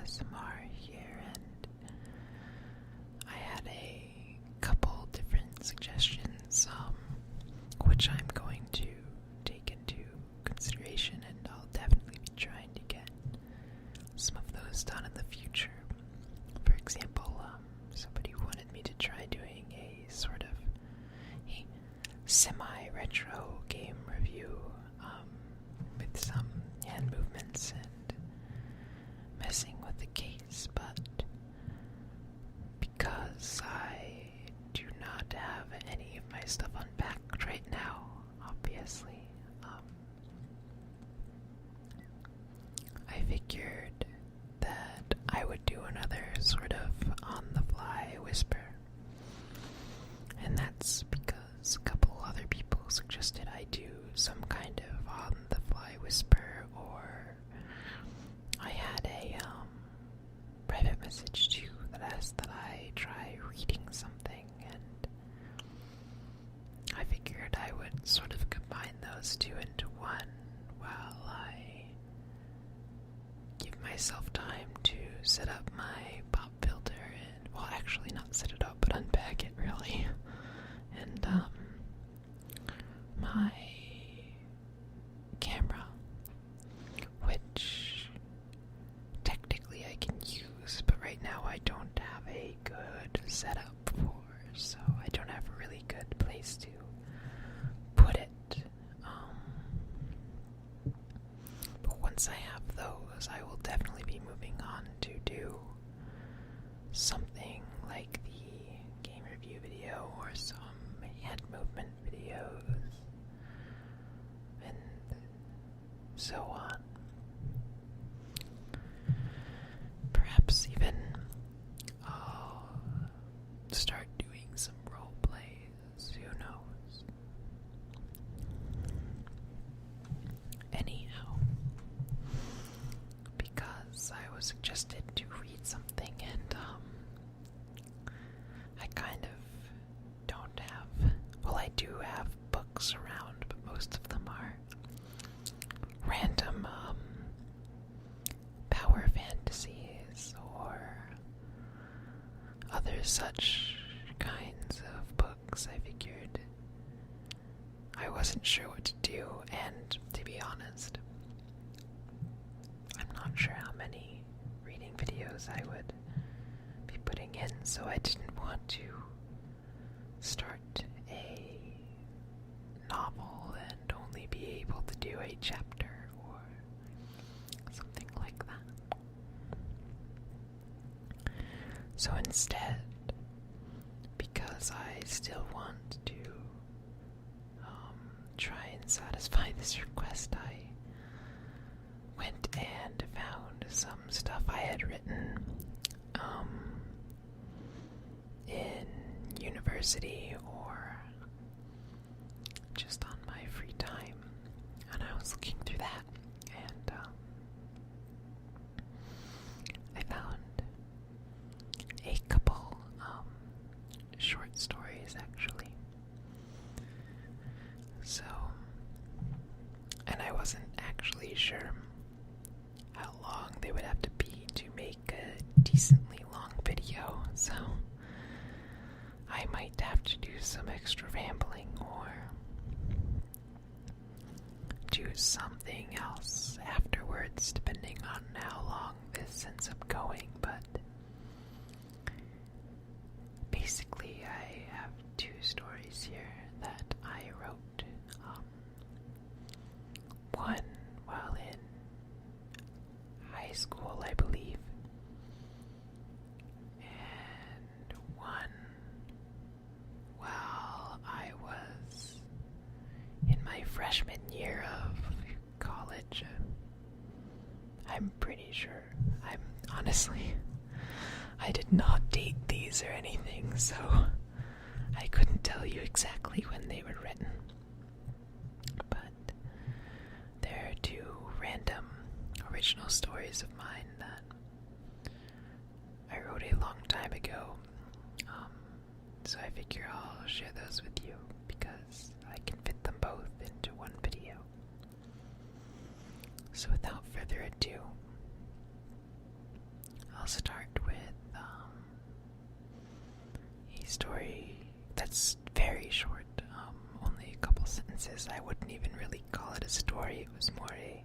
ASMR here, and I had a couple different suggestions, which I'm going to take into consideration, and I'll definitely be trying to get some of those done in the future. For example, somebody wanted me to try doing a sort of a semi-retro game review with some hand movements and messing with the case, but because I do not have any of my stuff unpacked right now, obviously, I figured that I would do another sort of on-the-fly whisper. And that's because a couple other people suggested I do some kind of on-the-fly whisper, or I had a private message too that asked that I try reading something, and I figured I would sort of combine those two into one while I give myself time to set up my pop filter and, well, actually not set it up, but unpack it really. And my camera, which technically I can use, but right now I don't have a good setup for, so I don't have a really good place to put it. But once I have those, I will definitely be moving on to do something like the game review video or some hand movement videos and so on. Perhaps even I'll start doing some role plays, who knows. Anyhow, because I was suggested to read something, and I kind of don't have, well, I do have books around, but most of them are random power fantasies or other such kinds of books. I figured I wasn't sure what to do, and to be honest, I'm not sure how many reading videos I would be putting in, so I didn't want to start a novel and only be able to do a chapter or something like that. So instead, because I still want to try and satisfy this request, I went and found some stuff I had written in university or just on my free time, and I was looking through that, and I found a couple short stories, actually. So, and I wasn't actually sure how long they would have to be to make a decently long video, so I might have to do some extra rambling or do something else afterwards, depending on how long this ends up going, but basically I have two stories here that I wrote. One while in high school, I believe, and one while I was in my freshman year of college. I'm pretty sure. I did not date these or anything, so I couldn't tell you exactly when they were written. But they're two random original stories of mine that I wrote a long time ago. So I figure I'll share those with you because I can fit them both into one video. So without further ado, I'll start with a story that's very short, only a couple sentences. I wouldn't even really call it a story, it was more a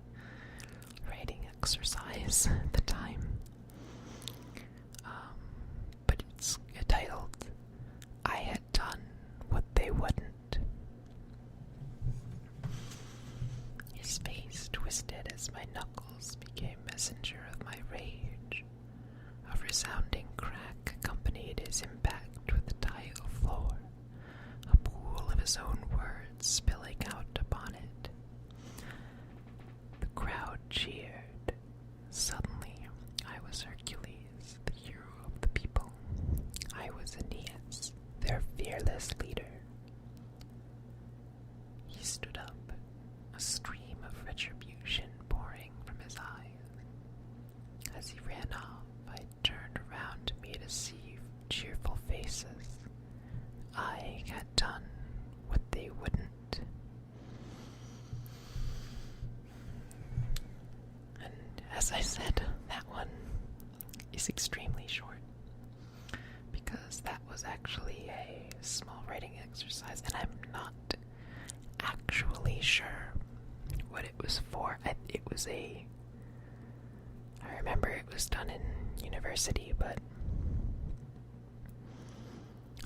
writing exercise at the time. But it's titled, I Had Done What They Wouldn't. His face twisted as my knuckles became messenger of my rage. A resounding crack accompanied his impact with the tile floor, a pool of his own words spilling out upon it. The crowd cheered. Suddenly, I was Hercules, the hero of the people. I was Aeneas, their fearless leader. He stood up, a stream of retribution pouring from his eyes. As he ran off, I turned around to meet a sea of cheerful faces. I had done what they wouldn't. And as I said, that one is extremely short, because that was actually a small writing exercise, and I'm not actually sure what it was for. I remember it was done in university, but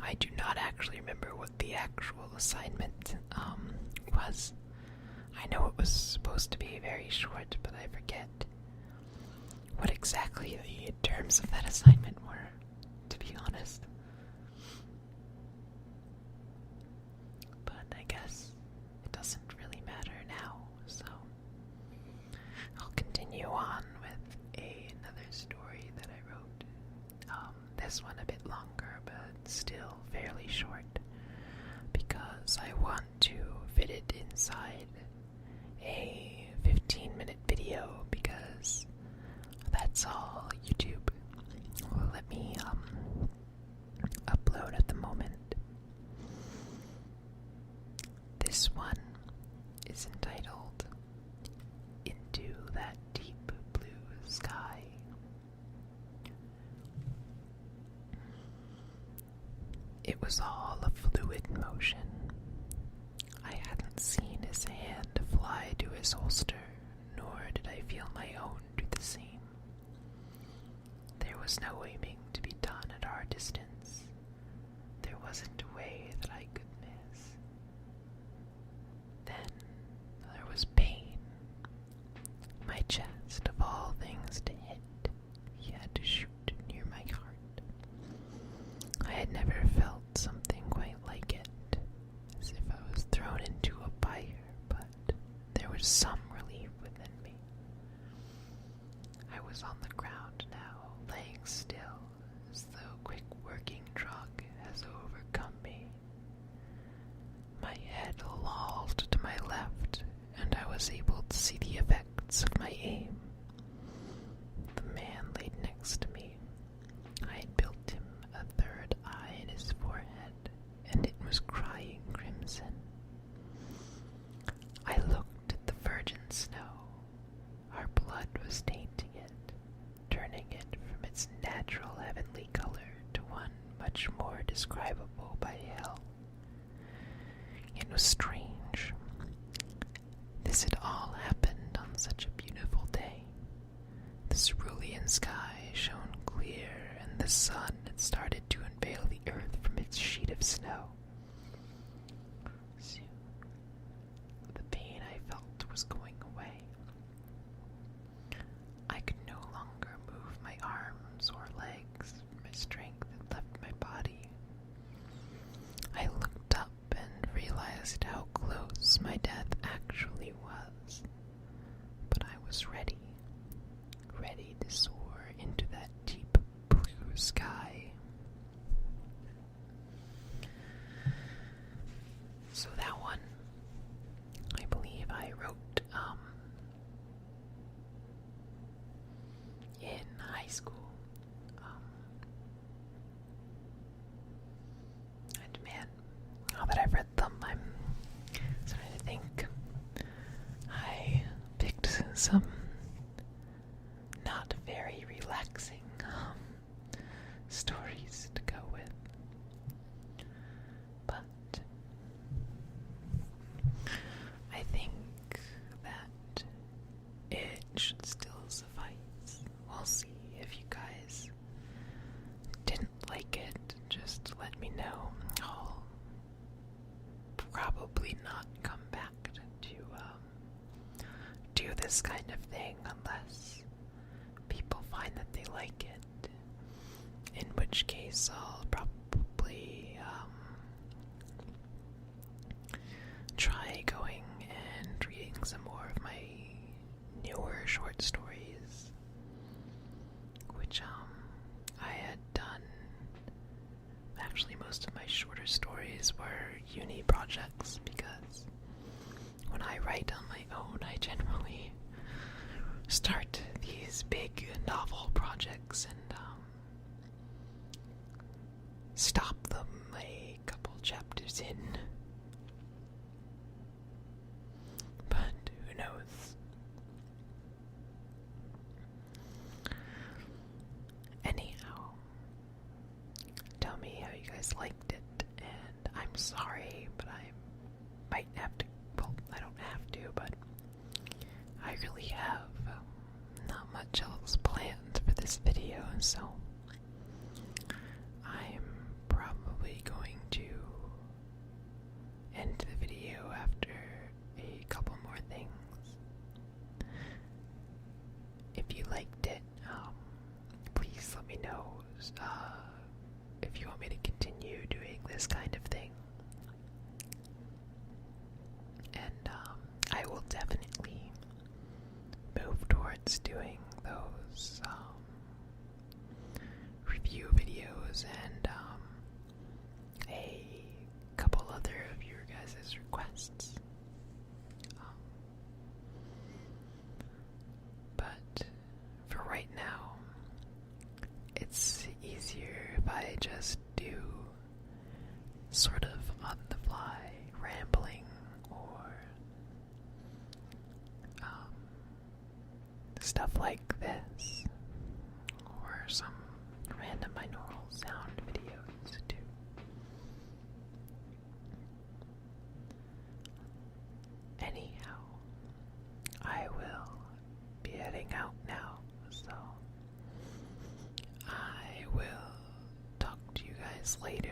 I do not actually remember what the actual assignment was. I know it was supposed to be very short, but I forget what exactly the terms of that assignment were, to be honest. But I guess it doesn't really matter now, so I'll continue on with another story that I wrote. This one a bit longer, but still fairly short, because I want to fit it inside a 15-minute video, because that's all YouTube will let me upload at the moment. This one is entitled Into That Deep Blue Sky. It was all a fluid motion. I hadn't seen his hand fly to his holster, nor did I feel my own do the same. There was no aiming to be done at our distance. There wasn't a way that I could miss. Then there was pain. My chest, of all things to hit, he had to shoot near my heart. I had never felt something quite like it, as if I was thrown into a fire, but there was some relief within me. I was on the ground now, laying still, as though quick working drug has overcome me. My head lolled to my left, and I was able to see the effects of my aim. The man laid next to me. I had built him a third eye in his forehead, and it was crying crimson. I looked at the virgin snow. Our blood was tainting it, turning it from its natural heavenly color to one much more describable by hell. It was strange. This had all happened on such a beautiful day. The cerulean sky shone clear, and the sun had started to unveil the earth from its sheet of snow. Soon, the pain I felt was going away. I could no longer move my arms or legs. My strength had left my body. I looked up and realized how close my death actually was. But I was ready to soar into that deep blue sky. So that one, I believe I wrote in high school. And man, now that I've read them, I'm starting to think I picked some not very relaxing should still suffice. We'll see. If you guys didn't like it, just let me know. I'll probably not come back to do this kind of thing unless people find that they like it. In which case, I'll probably try going and reading some more of my newer short stories, which I had done. Actually, most of my shorter stories were uni projects, because when I write on my own, I generally start these big novel projects and stop them a couple chapters in. But who knows? Anyhow, tell me how you guys liked it, and I'm sorry, but I might have to, well, I don't have to, but I really have not much else planned for this video, so I'm probably going to end the video after a couple more things. If you liked it, please let me know if you want me to continue doing this kind of thing. And I will definitely move towards doing those review videos and a couple other of your guys' requests. But for right now, it's easier if I just do sort of on the fly rambling or stuff like this, or some random binaural sound videos too. Anyhow, I will be heading out now, so I will talk to you guys later.